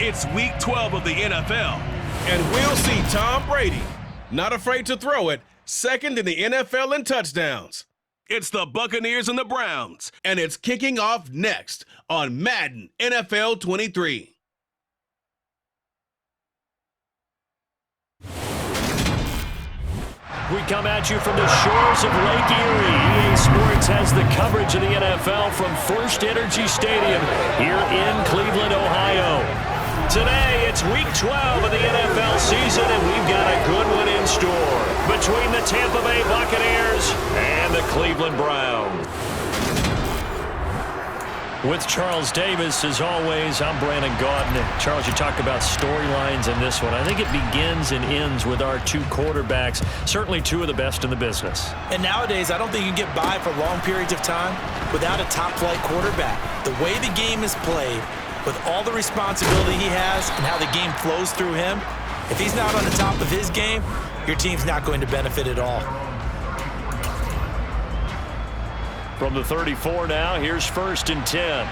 It's Week 12 of the NFL, and we'll see Tom Brady, not afraid to throw it, second in the NFL in touchdowns. It's the Buccaneers and the Browns, and it's kicking off next on Madden NFL 23. We come at you from the shores of Lake Erie. EA Sports has the coverage of the NFL from First Energy Stadium here in Cleveland, Ohio. Today, it's Week 12 of the NFL season, and we've got a good one in store between the Tampa Bay Buccaneers and the Cleveland Browns. With Charles Davis, as always, I'm Brandon Gaudin. Charles, you talk about storylines in this one. I think it begins and ends with our two quarterbacks, certainly two of the best in the business. And nowadays, I don't think you can get by for long periods of time without a top-flight quarterback. The way the game is played, with all the responsibility he has and how the game flows through him, if he's not on the top of his game, your team's not going to benefit at all. From the 34 now, here's 1st and 10.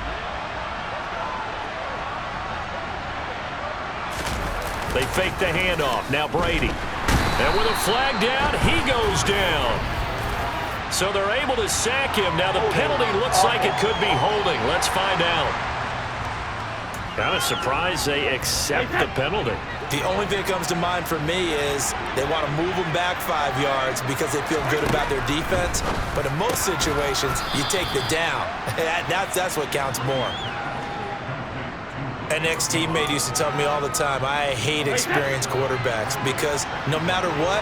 They fake the handoff. Now Brady. And with a flag down, he goes down. So they're able to sack him. Now the penalty looks like it could be holding. Let's find out. Kind of surprised they accept the penalty. The only thing that comes to mind for me is they want to move them back 5 yards because they feel good about their defense. But in most situations, you take the down. That's what counts more. An ex-teammate used to tell me all the time, I hate experienced quarterbacks because no matter what,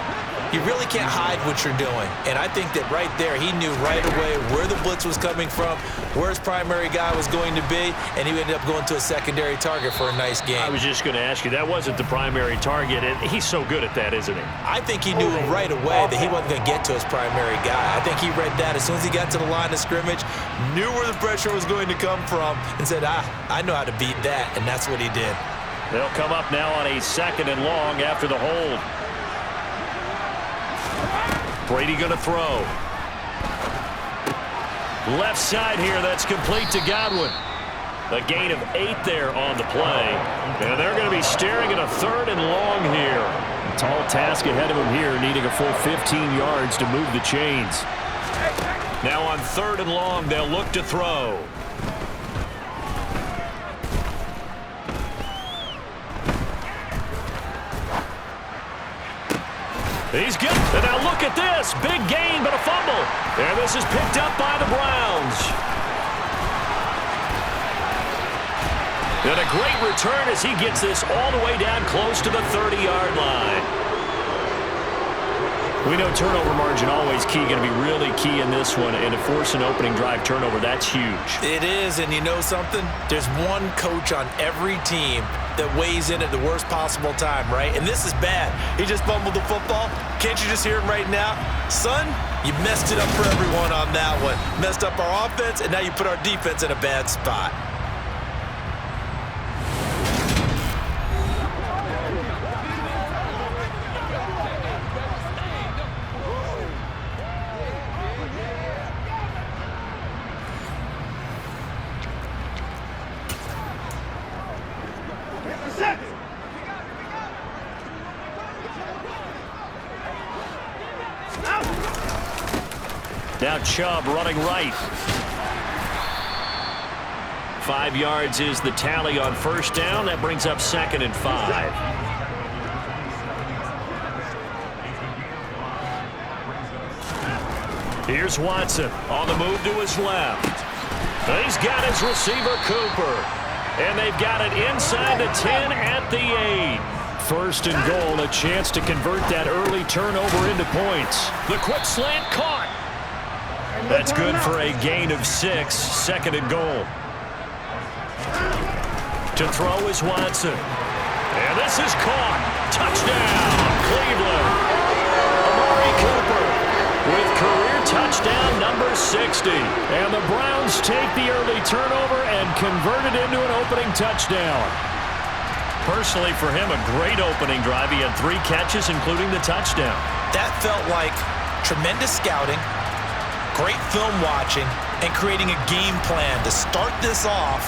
you really can't hide what you're doing. And I think that right there, he knew right away where the blitz was coming from, where his primary guy was going to be, and he ended up going to a secondary target for a nice game. I was just going to ask you, that wasn't the primary target, and he's so good at that, isn't he? I think he knew right away that he wasn't going to get to his primary guy. I think he read that as soon as he got to the line of scrimmage, knew where the pressure was going to come from, and said, I know how to beat that, and that's what he did. They'll come up now on a 2nd and long after the hold. Brady going to throw. Left side here, that's complete to Godwin. A gain of 8 there on the play. And they're going to be staring at a 3rd and long here. A tall task ahead of them here, needing a full 15 yards to move the chains. Now on 3rd and long, they'll look to throw. He's good. And now look at this. Big gain, but a fumble. And this is picked up by the Browns. And a great return as he gets this all the way down close to the 30-yard line. We know turnover margin always key, going to be really key in this one. And to force an opening drive turnover, that's huge. It is, and you know something? There's one coach on every team that weighs in at the worst possible time, right? And this is bad. He just fumbled the football. Can't you just hear him right now? Son, you messed it up for everyone on that one. Messed up our offense, and now you put our defense in a bad spot. Now Chubb running right. 5 yards is the tally on 1st down. That brings up 2nd and 5. Here's Watson on the move to his left. He's got his receiver Cooper. And they've got it inside the 10 at the 8. 1st and goal, a chance to convert that early turnover into points. The quick slant caught. That's good for a gain of 6, 2nd and goal. To throw is Watson. And this is caught. Touchdown, Cleveland. Amari Cooper with career touchdown number 60. And the Browns take the early turnover and convert it into an opening touchdown. Personally, for him, a great opening drive. He had 3 catches, including the touchdown. That felt like tremendous scouting, great film watching, and creating a game plan to start this off,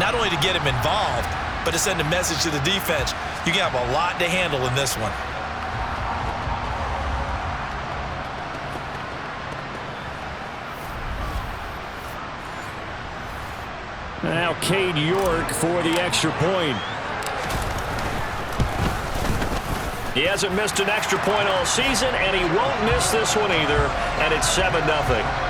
not only to get him involved, but to send a message to the defense, you can have a lot to handle in this one. Now Cade York for the extra point. He hasn't missed an extra point all season, and he won't miss this one either, and it's 7-0.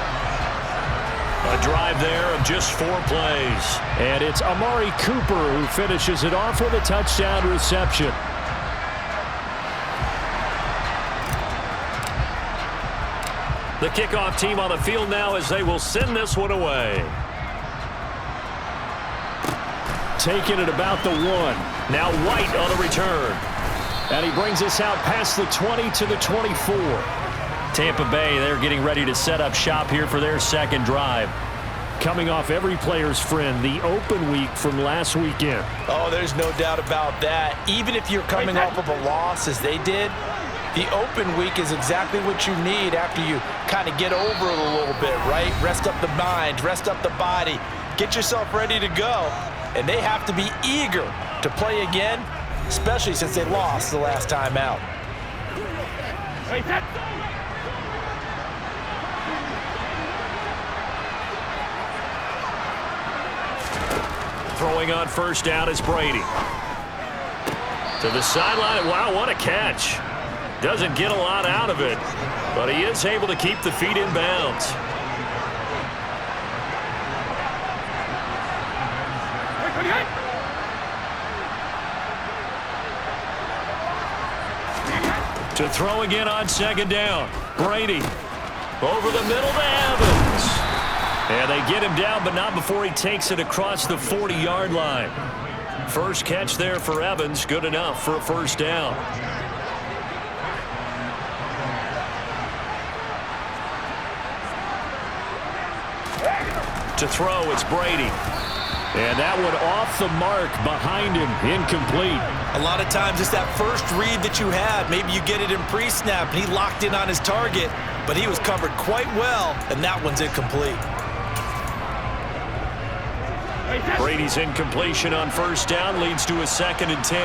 A drive there of just 4 plays. And it's Amari Cooper who finishes it off with a touchdown reception. The kickoff team on the field now as they will send this one away. Taking it about the 1. Now White on the return. And he brings us out past the 20 to the 24. Tampa Bay, they're getting ready to set up shop here for their second drive. Coming off every player's friend, the open week from last weekend. Oh, there's no doubt about that. Even if you're coming off of a loss as they did, the open week is exactly what you need after you kind of get over it a little bit, right? Rest up the mind, rest up the body, get yourself ready to go. And they have to be eager to play again, especially since they lost the last time out. Throwing on first down is Brady. To the sideline. Wow, what a catch. Doesn't get a lot out of it, but he is able to keep the feet in bounds. To throw again on second down. Brady over the middle to Evans. And they get him down, but not before he takes it across the 40-yard line. First catch there for Evans. Good enough for a first down. To throw, it's Brady. And that one off the mark behind him, incomplete. A lot of times it's that first read that you had. Maybe you get it in pre-snap, and he locked in on his target, but he was covered quite well, and that one's incomplete. Brady's incompletion on first down leads to a 2nd and 10.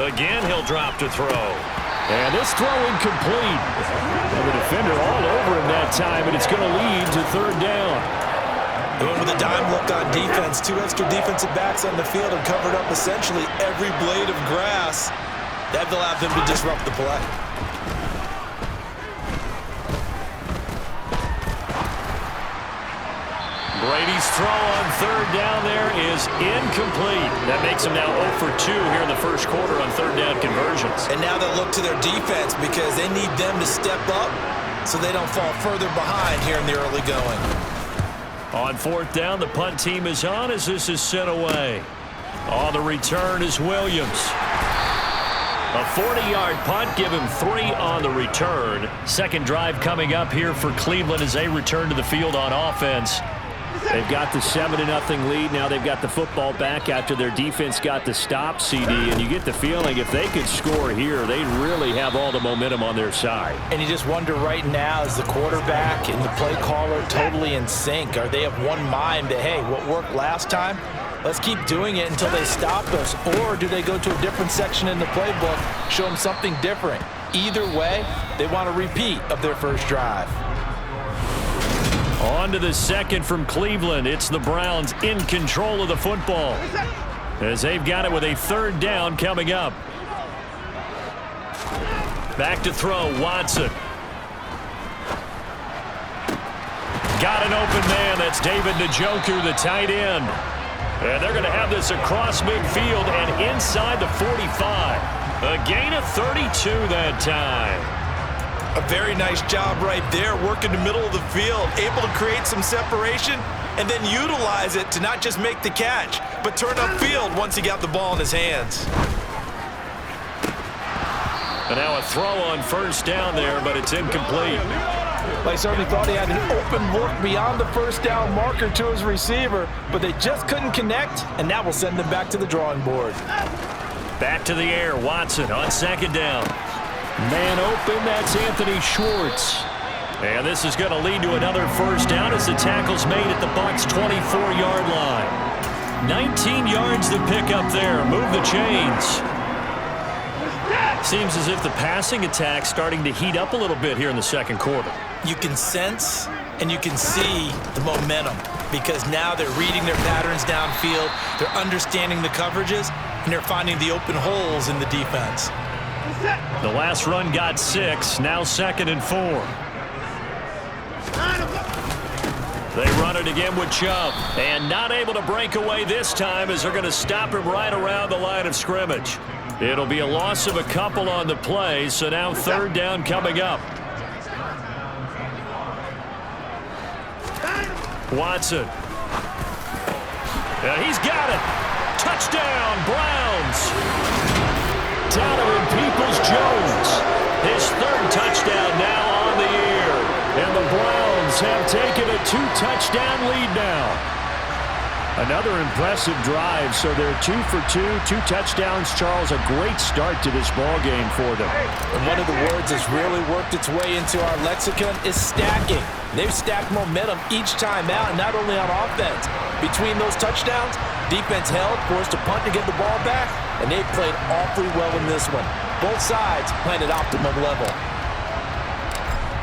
Again, he'll drop to throw. And this throw incomplete. And the defender all over him that time, and it's going to lead to 3rd down. They went with a dime look on defense. 2 extra defensive backs on the field and covered up essentially every blade of grass. That allowed them to disrupt the play. Brady's throw on 3rd down there is incomplete. That makes him now 0 for 2 here in the first quarter on 3rd down conversions. And now they'll look to their defense because they need them to step up so they don't fall further behind here in the early going. On 4th down, the punt team is on as this is sent away. On the return is Williams. A 40-yard punt, give him 3 on the return. Second drive coming up here for Cleveland as they return to the field on offense. They've got the 7-0 lead. Now they've got the football back after their defense got the stop, CD. And you get the feeling if they could score here, they'd really have all the momentum on their side. And you just wonder right now, is the quarterback and the play caller totally in sync? Are they of one mind that, hey, what worked last time, let's keep doing it until they stop us? Or do they go to a different section in the playbook, show them something different? Either way, they want a repeat of their first drive. On to the second from Cleveland. It's the Browns in control of the football as they've got it with a 3rd down coming up. Back to throw, Watson. Got an open man. That's David Njoku, the tight end. And they're going to have this across midfield and inside the 45. A gain of 32 that time. A very nice job right there, working the middle of the field, able to create some separation and then utilize it to not just make the catch, but turn upfield once he got the ball in his hands. And now a throw on first down there, but it's incomplete. They certainly thought he had an open look beyond the first down marker to his receiver, but they just couldn't connect, and that will send them back to the drawing board. Back to the air, Watson on 2nd down. Man open, that's Anthony Schwartz. And this is going to lead to another first down as the tackle's made at the Bucs' 24-yard line. 19 yards to pick up there. Move the chains. Seems as if the passing attack's starting to heat up a little bit here in the second quarter. You can sense and you can see the momentum because now they're reading their patterns downfield, they're understanding the coverages, and they're finding the open holes in the defense. The last run got 6, now 2nd and 4. They run it again with Chubb, and not able to break away this time as they're going to stop him right around the line of scrimmage. It'll be a loss of a couple on the play, so now 3rd down coming up. Watson. He's got it. Touchdown, Browns. Donovan Peoples-Jones. His 3rd touchdown now on the year. And the Browns have taken a 2-touchdown lead now. Another impressive drive, so they're 2 for 2, 2 touchdowns. Charles, a great start to this ball game for them. And one of the words that's really worked its way into our lexicon is stacking. They've stacked momentum each time out, and not only on offense. Between those touchdowns, defense held, forced to punt to get the ball back, and they've played awfully well in this one. Both sides playing at optimum level.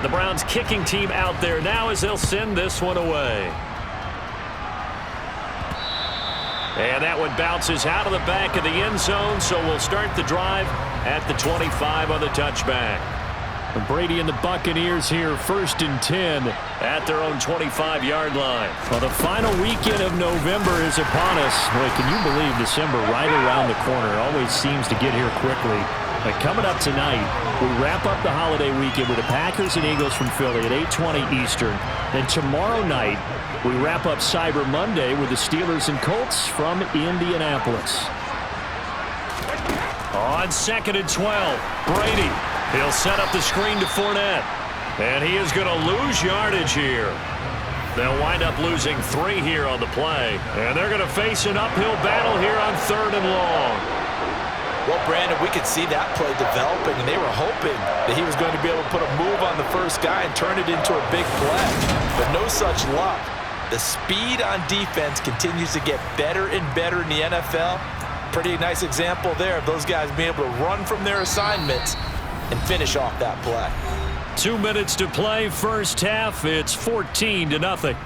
The Browns kicking team out there now as they'll send this one away. And that one bounces out of the back of the end zone, so we'll start the drive at the 25 on the touchback. And Brady and the Buccaneers here 1st and 10 at their own 25-yard line. Well, the final weekend of November is upon us. Boy, can you believe December right around the corner? It always seems to get here quickly. But coming up tonight, we wrap up the holiday weekend with the Packers and Eagles from Philly at 8:20 Eastern. Then tomorrow night, we wrap up Cyber Monday with the Steelers and Colts from Indianapolis. On 2nd and 12, Brady. He'll set up the screen to Fournette. And he is going to lose yardage here. They'll wind up losing 3 here on the play. And they're going to face an uphill battle here on 3rd and long. Well, Brandon, we could see that play developing, and they were hoping that he was going to be able to put a move on the first guy and turn it into a big play. But no such luck. The speed on defense continues to get better and better in the NFL. Pretty nice example there of those guys being able to run from their assignments and finish off that play. 2 minutes to play, first half. It's 14-0.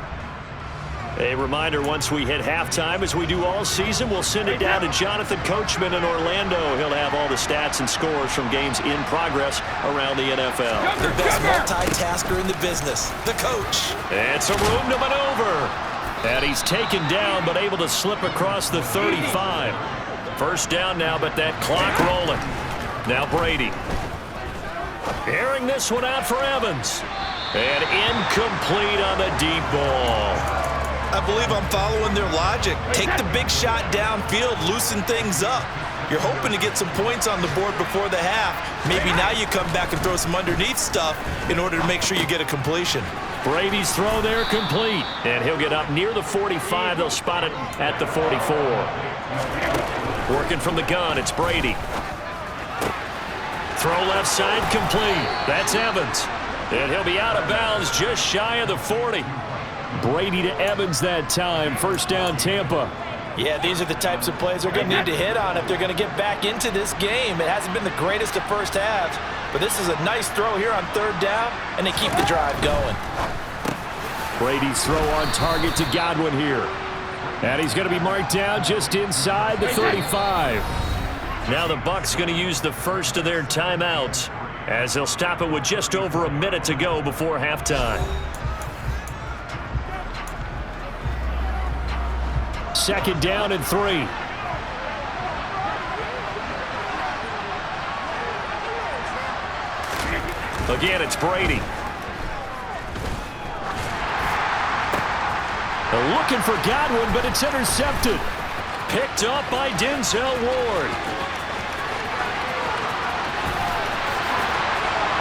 A reminder, once we hit halftime, as we do all season, we'll send it down to Jonathan Coachman in Orlando. He'll have all the stats and scores from games in progress around the NFL. The best multitasker in the business, the coach. And some room to maneuver. And he's taken down, but able to slip across the 35. First down now, but that clock rolling. Now Brady. Airing this one out for Evans. And incomplete on the deep ball. I believe I'm following their logic. Take the big shot downfield, loosen things up. You're hoping to get some points on the board before the half. Maybe now you come back and throw some underneath stuff in order to make sure you get a completion. Brady's throw there complete. And he'll get up near the 45. They'll spot it at the 44. Working from the gun, it's Brady. Throw left side complete. That's Evans. And he'll be out of bounds just shy of the 40. Brady to Evans that time. First down, Tampa. Yeah, these are the types of plays they're going to need to hit on if they're going to get back into this game. It hasn't been the greatest of first halves, but this is a nice throw here on 3rd down, and they keep the drive going. Brady's throw on target to Godwin here. And he's going to be marked down just inside the 35. Now the Bucs going to use the first of their timeouts as they'll stop it with just over a minute to go before halftime. 2nd down and 3. Again, it's Brady. They're looking for Godwin, but it's intercepted. Picked up by Denzel Ward.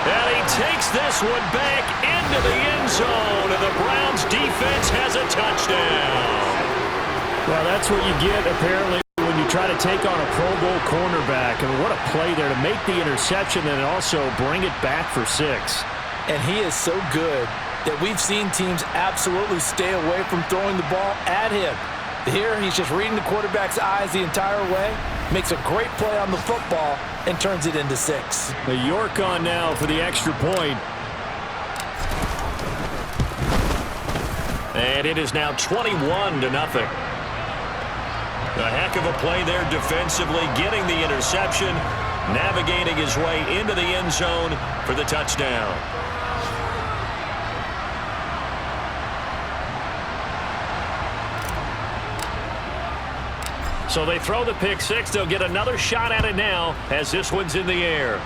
And he takes this one back into the end zone, and the Browns defense has a touchdown. Well, that's what you get, apparently, when you try to take on a Pro Bowl cornerback. I mean, what a play there to make the interception and also bring it back for 6. And he is so good that we've seen teams absolutely stay away from throwing the ball at him. Here, he's just reading the quarterback's eyes the entire way, makes a great play on the football, and turns it into 6. The York on now for the extra point. And it is now 21-0. A heck of a play there defensively, getting the interception, navigating his way into the end zone for the touchdown. So they throw the pick six. They'll get another shot at it now as this one's in the air.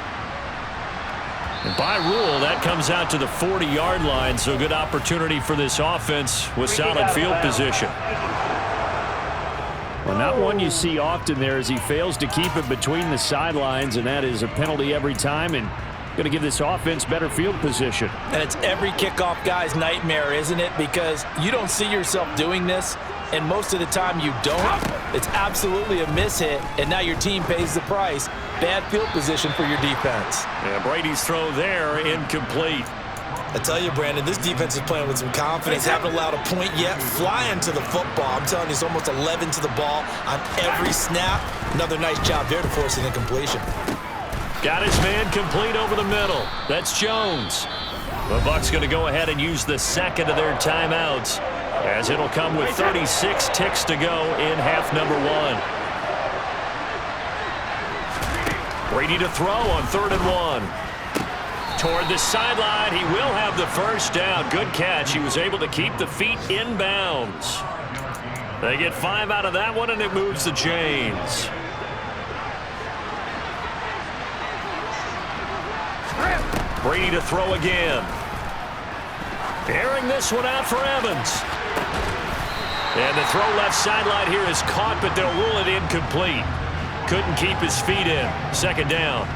And by rule, that comes out to the 40-yard line, so good opportunity for this offense with solid field position. Well, not one you see often there as he fails to keep it between the sidelines, and that is a penalty every time, and going to give this offense better field position. And it's every kickoff guy's nightmare, isn't it? Because you don't see yourself doing this, and most of the time you don't. It's absolutely a mishit, and now your team pays the price. Bad field position for your defense. Yeah, Brady's throw there, incomplete. I tell you, Brandon, this defense is playing with some confidence. Haven't allowed a point yet. Flying to the football. I'm telling you, it's almost 11 to the ball on every snap. Another nice job there to force an incompletion. Got his man complete over the middle. That's Jones. The Bucs going to go ahead and use the second of their timeouts, as it'll come with 36 ticks to go in half number 1. Brady to throw on 3rd and 1. Toward the sideline, he will have the first down. Good catch. He was able to keep the feet in bounds. They get 5 out of that one, and it moves the chains. Brady to throw again. Airing this one out for Evans. And the throw left sideline here is caught, but they'll rule it incomplete. Couldn't keep his feet in. 2nd down.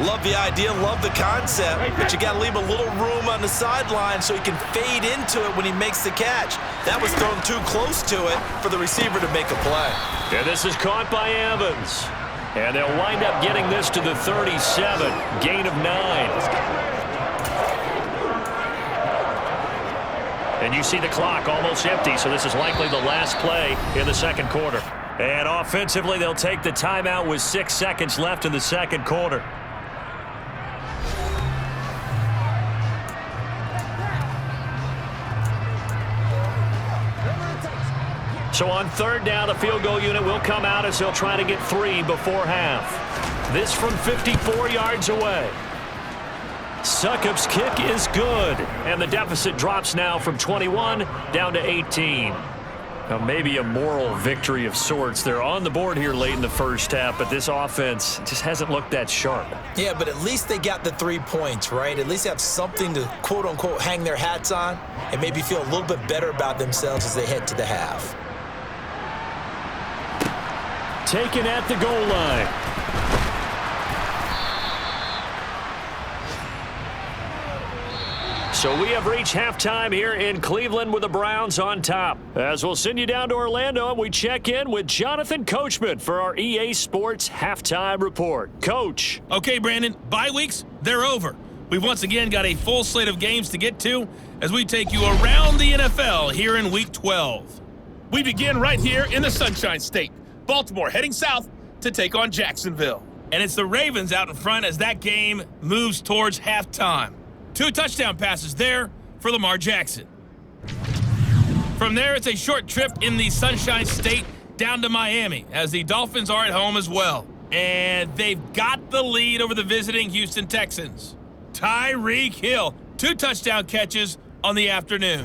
Love the idea, love the concept, but you got to leave a little room on the sideline so he can fade into it when he makes the catch. That was thrown too close to it for the receiver to make a play. And this is caught by Evans. And they'll wind up getting this to the 37. Gain of 9. And you see the clock almost empty, so this is likely the last play in the 2nd quarter. And offensively, they'll take the timeout with 6 seconds left in the 2nd quarter. So on 3rd down, the field goal unit will come out as they'll try to get 3 before half. This from 54 yards away. Succop's kick is good, and the deficit drops now from 21 down to 18. Now maybe a moral victory of sorts. They're on the board here late in the first half, but this offense just hasn't looked that sharp. Yeah, but at least they got the 3 points, right? At least they have something to, quote-unquote, hang their hats on and maybe feel a little bit better about themselves as they head to the half. Taken at the goal line. So we have reached halftime here in Cleveland with the Browns on top. As we'll send you down to Orlando and we check in with Jonathan Coachman for our EA Sports Halftime Report. Coach. Okay, Brandon, bye weeks, they're over. We've once again got a full slate of games to get to as we take you around the NFL here in Week 12. We begin right here in the Sunshine State. Baltimore heading south to take on Jacksonville. And it's the Ravens out in front as that game moves towards halftime. 2 touchdown passes there for Lamar Jackson. From there, it's a short trip in the Sunshine State down to Miami as the Dolphins are at home as well. And they've got the lead over the visiting Houston Texans. Tyreek Hill, 2 touchdown catches on the afternoon.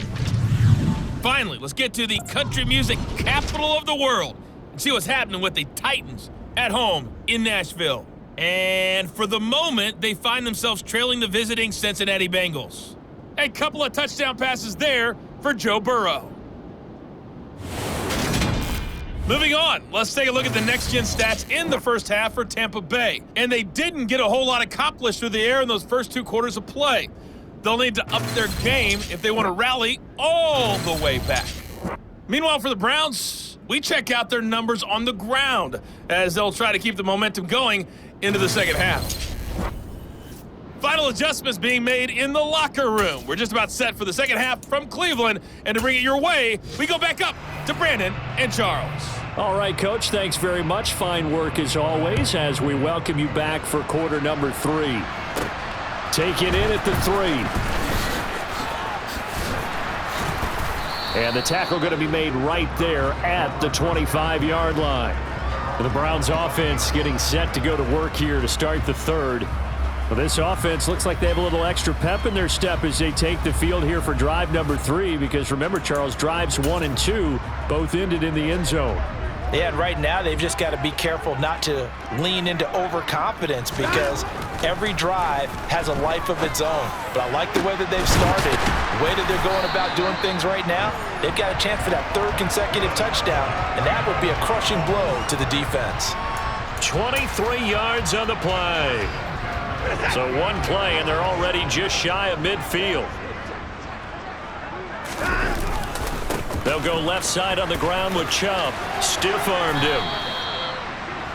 Finally, let's get to the country music capital of the world and see what's happening with the Titans at home in Nashville. And for the moment, they find themselves trailing the visiting Cincinnati Bengals. A couple of touchdown passes there for Joe Burrow. Moving on, let's take a look at the next-gen stats in the first half for Tampa Bay. And they didn't get a whole lot accomplished through the air in those first 2 quarters of play. They'll need to up their game if they want to rally all the way back. Meanwhile, for the Browns, we check out their numbers on the ground as they'll try to keep the momentum going into the second half. Final adjustments being made in the locker room. We're just about set for the second half from Cleveland. And to bring it your way, we go back up to Brandon and Charles. All right, Coach, thanks very much. Fine work as always as we welcome you back for quarter number 3. Taken in at the 3. And the tackle going to be made right there at the 25-yard line. The Browns offense getting set to go to work here to start the third. Well, this offense looks like they have a little extra pep in their step as they take the field here for drive number 3 because remember, Charles, drives 1 and 2 both ended in the end zone. Yeah, and right now they've just got to be careful not to lean into overconfidence because every drive has a life of its own. But I like the way that they've started, the way that they're going about doing things right now. They've got a chance for that 3rd consecutive touchdown, and that would be a crushing blow to the defense. 23 yards on the play. So one play, and they're already just shy of midfield. They'll go left side on the ground with Chubb. Stiff-armed him.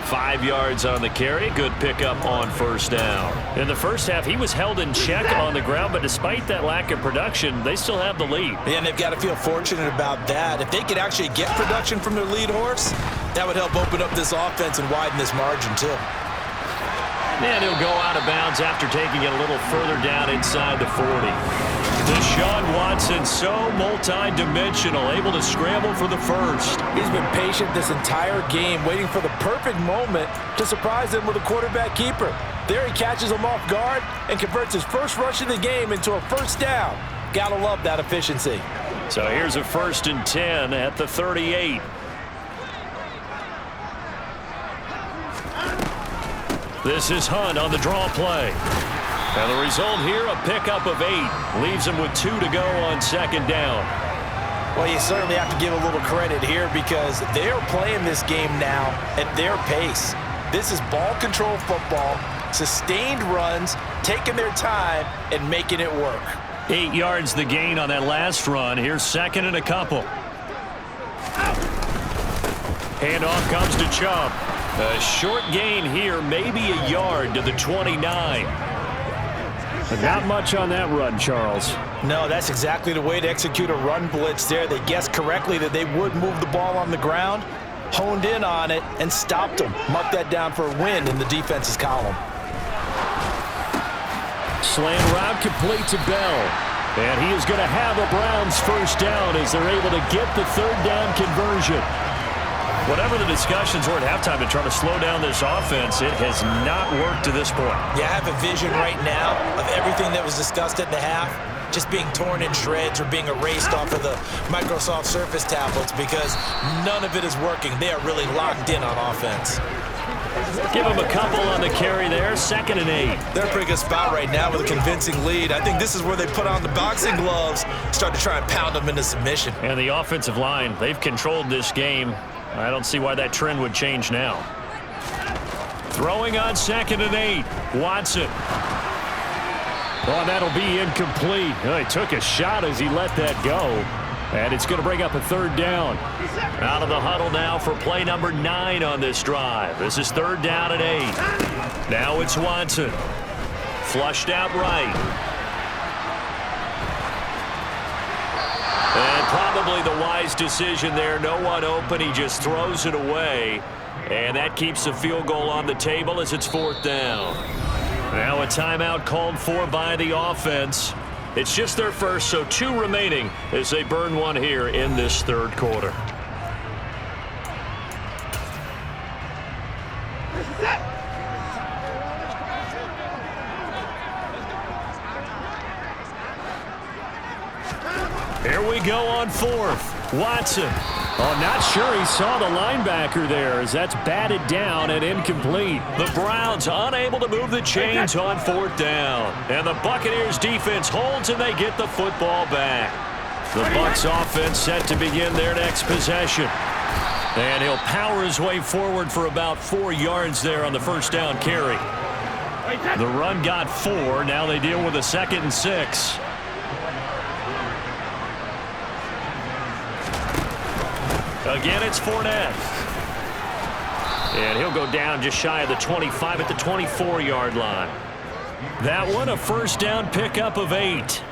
5 yards on the carry. Good pickup on first down. In the first half, he was held in check on the ground, but despite that lack of production, they still have the lead. And they've got to feel fortunate about that. If they could actually get production from their lead horse, that would help open up this offense and widen this margin, too. And he'll go out of bounds after taking it a little further down inside the 40. Deshaun Watson, so multi-dimensional, able to scramble for the first. He's been patient this entire game, waiting for the perfect moment to surprise them with a quarterback keeper. There he catches him off guard and converts his first rush of the game into a first down. Gotta love that efficiency. So here's a 1st and 10 at the 38. This is Hunt on the draw play. And the result here, a pickup of 8. Leaves him with 2 to go on second down. Well, you certainly have to give a little credit here because they're playing this game now at their pace. This is ball control football, sustained runs, taking their time and making it work. 8 yards the gain on that last run. Here's 2nd and a couple. Handoff comes to Chubb. A short gain here, maybe a yard to the 29. But not much on that run, Charles. No, that's exactly the way to execute a run blitz there. They guessed correctly that they would move the ball on the ground, honed in on it, and stopped them. Mark that down for a win in the defense's column. Slant route complete to Bell. And he is going to have a Browns first down as they're able to get the 3rd down conversion. Whatever the discussions were at halftime to try to slow down this offense, it has not worked to this point. Yeah, I have a vision right now of everything that was discussed at the half just being torn in shreds or being erased off of the Microsoft Surface tablets because none of it is working. They are really locked in on offense. Give them a couple on the carry there. 2nd and 8. They're in a pretty good spot right now with a convincing lead. I think this is where they put on the boxing gloves, start to try and pound them into submission. And the offensive line, they've controlled this game. I don't see why that trend would change now. Throwing on 2nd and 8. Watson. Oh, that'll be incomplete. Oh, he took a shot as he let that go. And it's going to bring up a 3rd down. Out of the huddle now for play number 9 on this drive. This is 3rd down and 8. Now it's Watson. Flushed out right. And probably the wise decision there. No one open. He just throws it away. And that keeps the field goal on the table as it's 4th down. Now a timeout called for by the offense. It's just their first, so 2 remaining as they burn one here in this 3rd quarter. Here we go on 4th. Watson. Oh, not sure he saw the linebacker there as that's batted down and incomplete. The Browns unable to move the chains on 4th down. And the Buccaneers defense holds and they get the football back. The Bucs offense set to begin their next possession. And he'll power his way forward for about 4 yards there on the first down carry. The run got 4. Now they deal with a 2nd and 6. Again, it's Fournette. And he'll go down just shy of the 25 at the 24-yard line. That one a first down pickup of 8.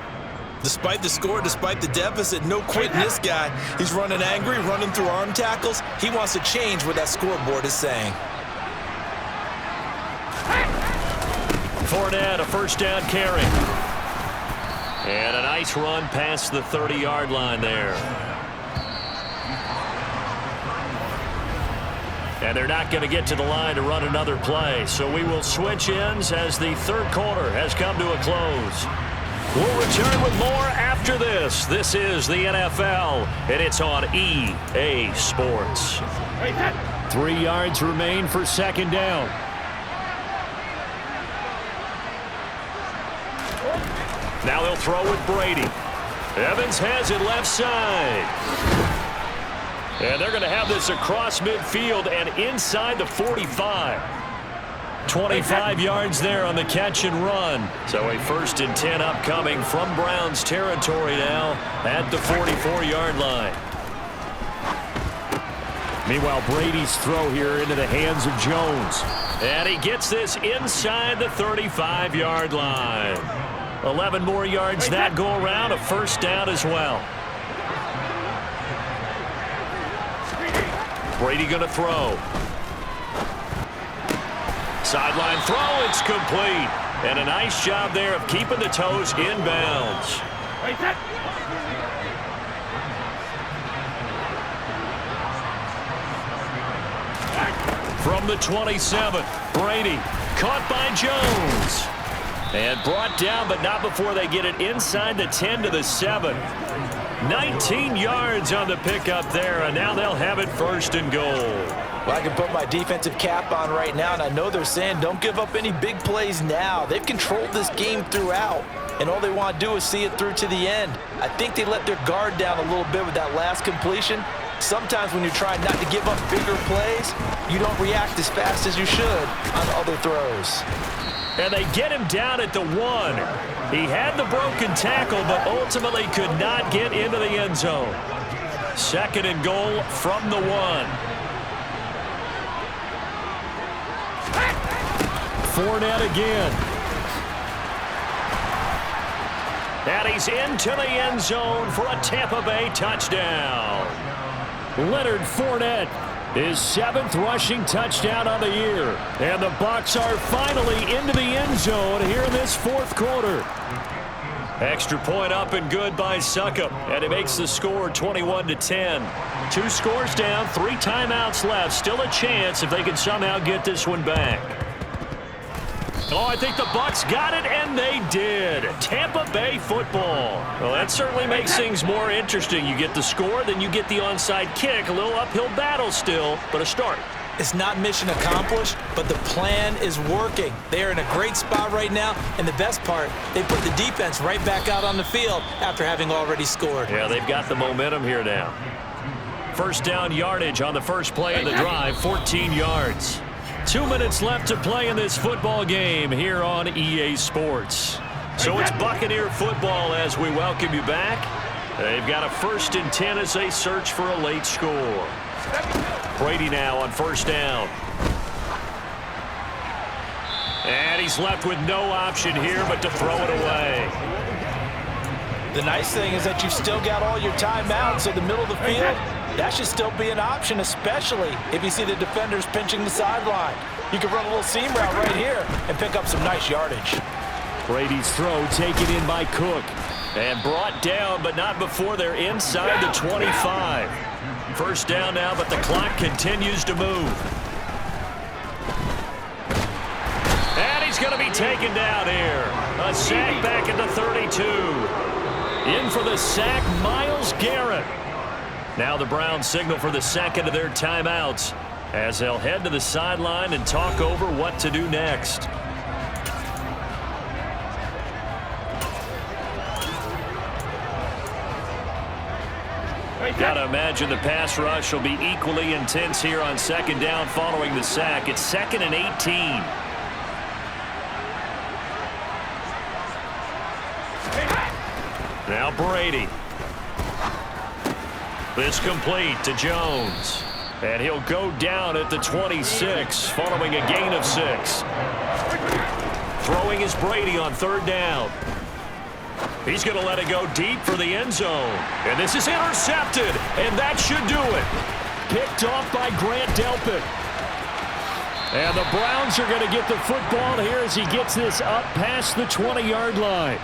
Despite the score, despite the deficit, no quitting this guy. He's running angry, running through arm tackles. He wants to change what that scoreboard is saying. Fournette, a first down carry. And a nice run past the 30-yard line there. And they're not going to get to the line to run another play. So we will switch ends as the third quarter has come to a close. We'll return with more after this. This is the NFL, and it's on EA Sports. 3 yards remain for second down. Now they'll throw with Brady. Evans has it left side. And they're going to have this across midfield and inside the 45. 25 yards there on the catch and run. So a 1st and 10 upcoming from Browns territory now at the 44-yard line. Meanwhile, Brady's throw here into the hands of Jones. And he gets this inside the 35-yard line. 11 more yards that go around, a first down as well. Brady going to throw. Sideline throw, it's complete. And a nice job there of keeping the toes inbounds. From the 27, Brady caught by Jones. And brought down, but not before they get it inside the 10 to the 7. 19 yards on the pickup there, and now they'll have it 1st and goal. Well, I can put my defensive cap on right now, and I know they're saying don't give up any big plays now. They've controlled this game throughout, and all they want to do is see it through to the end. I think they let their guard down a little bit with that last completion. Sometimes when you're trying not to give up bigger plays, you don't react as fast as you should on other throws. And they get him down at the 1. He had the broken tackle, but ultimately could not get into the end zone. 2nd and goal from the 1. Fournette again. And he's into the end zone for a Tampa Bay touchdown. Leonard Fournette, his 7th rushing touchdown on the year. And the Bucs are finally into the end zone here in this 4th quarter. Extra point up and good by Succop. And it makes the score 21-10. 2 scores down, 3 timeouts left. Still a chance if they can somehow get this one back. Oh, I think the Bucs got it, and they did. Tampa Bay football. Well, that certainly makes things more interesting. You get the score, then you get the onside kick. A little uphill battle still, but a start. It's not mission accomplished, but the plan is working. They are in a great spot right now, and the best part, they put the defense right back out on the field after having already scored. Yeah, they've got the momentum here now. 1st down yardage on the first play of the drive, 14 yards. 2 minutes left to play in this football game here on EA Sports. So it's Buccaneer football as we welcome you back. They've got a 1st and 10 as they search for a late score. Brady now on 1st down. And he's left with no option here but to throw it away. The nice thing is that you've still got all your timeouts, so the middle of the field, that should still be an option, especially if you see the defenders pinching the sideline. You can run a little seam route right here and pick up some nice yardage. Brady's throw taken in by Cook. And brought down, but not before they're inside the 25. 1st down now, but the clock continues to move. And he's going to be taken down here. A sack back at the 32. In for the sack, Myles Garrett. Now the Browns signal for the 2nd of their timeouts as they'll head to the sideline and talk over what to do next. Got to imagine the pass rush will be equally intense here on 2nd down following the sack. It's 2nd and 18. Now Brady. This complete to Jones. And he'll go down at the 26 following a gain of 6. Throwing is Brady on third down. He's going to let it go deep for the end zone. And this is intercepted, and that should do it. Picked off by Grant Delpit. And the Browns are going to get the football here as he gets this up past the 20-yard line.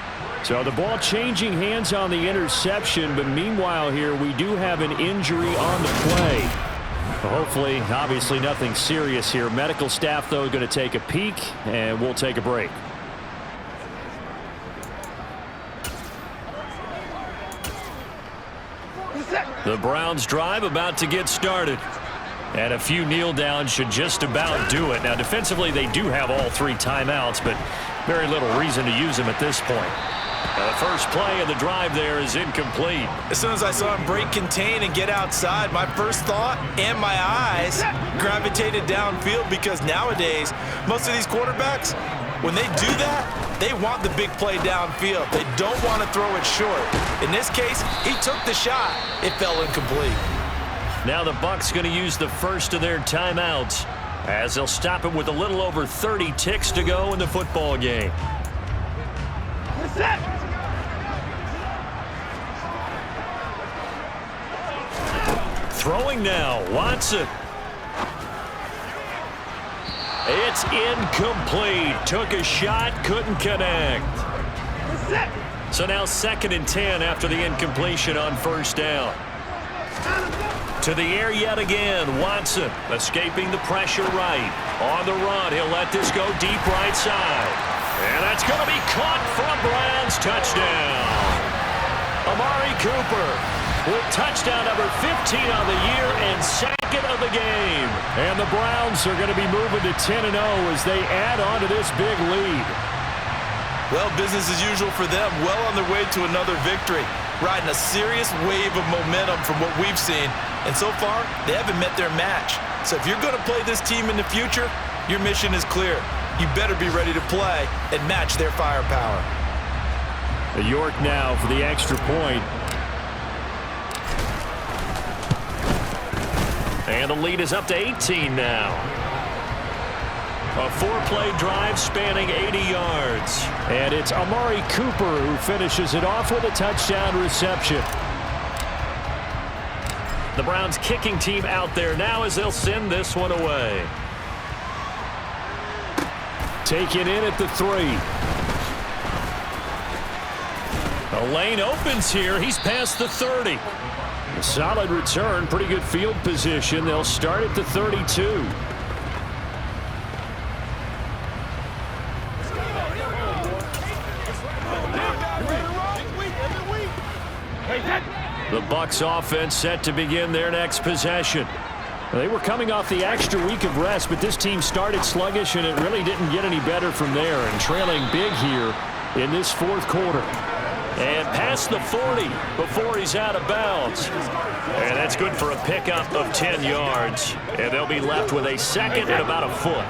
So the ball changing hands on the interception, but meanwhile here we do have an injury on the play. Hopefully, obviously nothing serious here. Medical staff, though, going to take a peek, and we'll take a break. The Browns drive about to get started. And a few kneel downs should just about do it. Now, defensively, they do have all 3 timeouts, but very little reason to use them at this point. Now, the first play of the drive there is incomplete. As soon as I saw him break contain and get outside, my first thought and my eyes gravitated downfield, because nowadays, most of these quarterbacks, when they do that, they want the big play downfield. They don't want to throw it short. In this case, he took the shot. It fell incomplete. Now the Bucs going to use the first of their timeouts as they'll stop it with a little over 30 ticks to go in the football game. Throwing now, Watson. It's incomplete. Took a shot, couldn't connect. So now 2nd and 10 after the incompletion on first down. To the air yet again, Watson escaping the pressure right. On the run, he'll let this go deep right side. And that's going to be caught for a Browns touchdown. Amari Cooper with touchdown number 15 on the year and 2nd of the game. And the Browns are going to be moving to 10-0 as they add on to this big lead. Well, business as usual for them. Well on their way to another victory. Riding a serious wave of momentum from what we've seen. And so far, they haven't met their match. So if you're going to play this team in the future, your mission is clear. You better be ready to play and match their firepower. York now for the extra point. And the lead is up to 18 now. A 4-play drive spanning 80 yards. And it's Amari Cooper who finishes it off with a touchdown reception. The Browns kicking team out there now as they'll send this one away. Taken in at the 3. The lane opens here. He's past the 30. A solid return, pretty good field position. They'll start at the 32. The Bucs offense set to begin their next possession. They were coming off the extra week of rest, but this team started sluggish, and it really didn't get any better from there, and trailing big here in this 4th quarter. And past the 40 before he's out of bounds. And that's good for a pickup of 10 yards. And they'll be left with a 2nd and about a foot.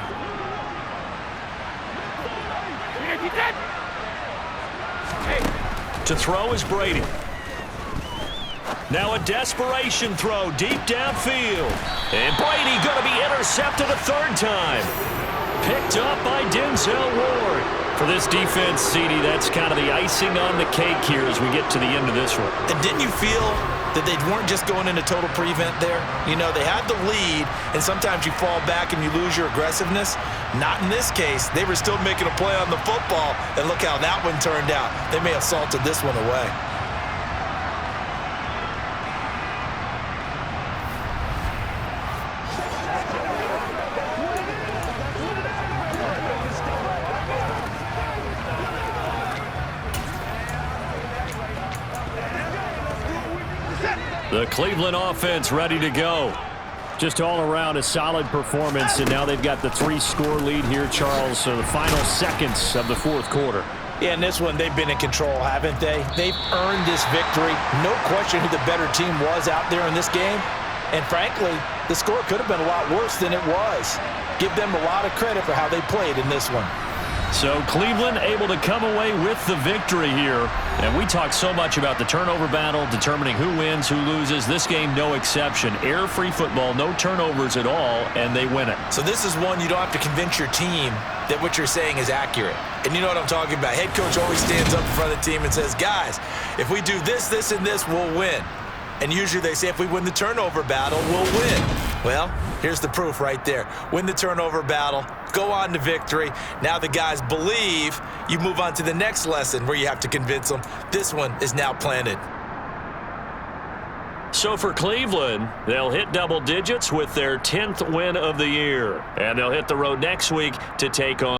To throw is Brady. Now a desperation throw deep downfield. And Brady going to be intercepted a 3rd time. Picked up by Denzel Ward. For this defense, CD, that's kind of the icing on the cake here as we get to the end of this one. And didn't you feel that they weren't just going into total prevent there? You know, they had the lead, and sometimes you fall back and you lose your aggressiveness. Not in this case. They were still making a play on the football, and look how that one turned out. They may have salted this one away. The Cleveland offense ready to go. Just all around a solid performance, and now they've got the 3-score lead here, Charles. So the final seconds of the 4th quarter. Yeah, in this one, they've been in control, haven't they? They've earned this victory. No question who the better team was out there in this game. And frankly, the score could have been a lot worse than it was. Give them a lot of credit for how they played in this one. So Cleveland able to come away with the victory here. And we talk so much about the turnover battle, determining who wins, who loses. This game, no exception. Error-free football, no turnovers at all, and they win it. So this is one you don't have to convince your team that what you're saying is accurate. And you know what I'm talking about. Head coach always stands up in front of the team and says, guys, if we do this, this, and this, we'll win. And usually they say if we win the turnover battle, we'll win. Well, here's the proof right there. Win the turnover battle, go on to victory. Now the guys believe. You move on to the next lesson where you have to convince them. This one is now planted. So for Cleveland, they'll hit double digits with their 10th win of the year. And they'll hit the road next week to take on